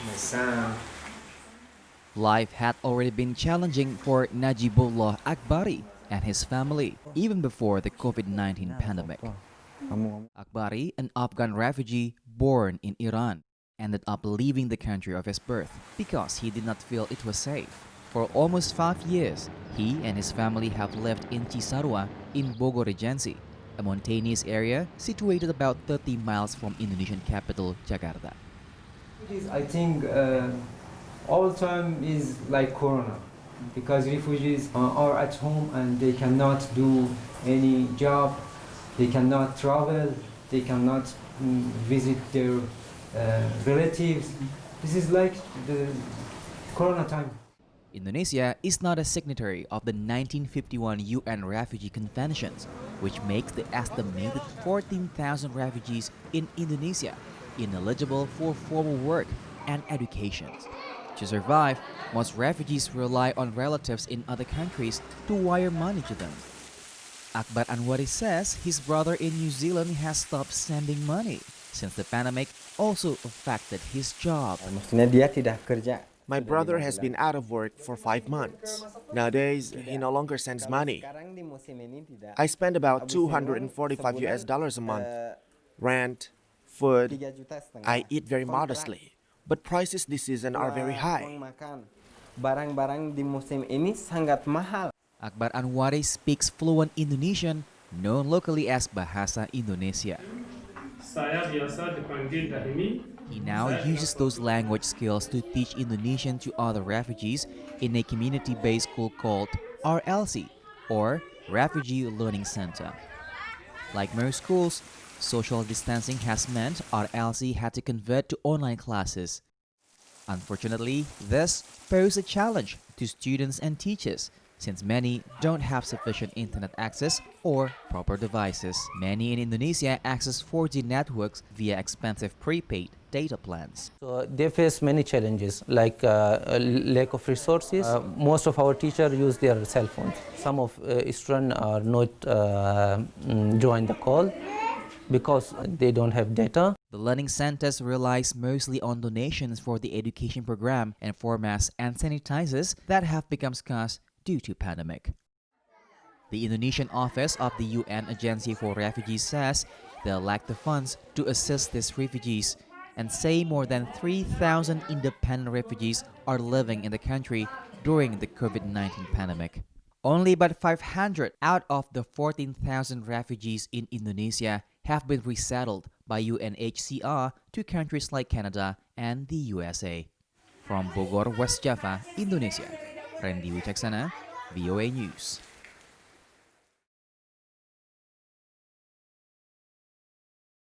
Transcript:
my son. Life had already been challenging for Najibullah Akbari and his family, even before the COVID-19 pandemic. Akbari, an Afghan refugee born in Iran, ended up leaving the country of his birth because he did not feel it was safe. For almost 5 years, he and his family have lived in Cisarua in Bogor Regency, a mountainous area situated about 30 miles from Indonesian capital Jakarta. I think all time is like Corona because refugees are at home and they cannot do any job, they cannot travel, they cannot visit their relatives. This is like the Corona time. Indonesia is not a signatory of the 1951 UN Refugee Conventions, which makes the estimated 14,000 refugees in Indonesia ineligible for formal work and education. To survive, most refugees rely on relatives in other countries to wire money to them. Akbar Anwari says his brother in New Zealand has stopped sending money since the pandemic also affected his job. My brother has been out of work for 5 months. Nowadays, he no longer sends money. I spend about $245 a month. Rent, food. I eat very modestly, but prices this season are very high. Akbar Anwari speaks fluent Indonesian, known locally as Bahasa Indonesia. He now uses those language skills to teach Indonesian to other refugees in a community-based school called RLC, or Refugee Learning Center. Like most schools, social distancing has meant RLC had to convert to online classes. Unfortunately, this posed a challenge to students and teachers, since many don't have sufficient internet access or proper devices. Many in Indonesia access 4G networks via expensive prepaid data plans. So they face many challenges like lack of resources. Most of our teachers use their cell phones. Some of students are not join the call because they don't have data. The learning centers relies mostly on donations for the education program and for masks and sanitizers that have become scarce due to pandemic. The Indonesian office of the UN Agency for Refugees says they lack the funds to assist these refugees and say more than 3,000 independent refugees are living in the country during the COVID-19 pandemic. Only about 500 out of the 14,000 refugees in Indonesia have been resettled by UNHCR to countries like Canada and the USA. From Bogor, West Java, Indonesia, Randy Wicaksana, VOA News.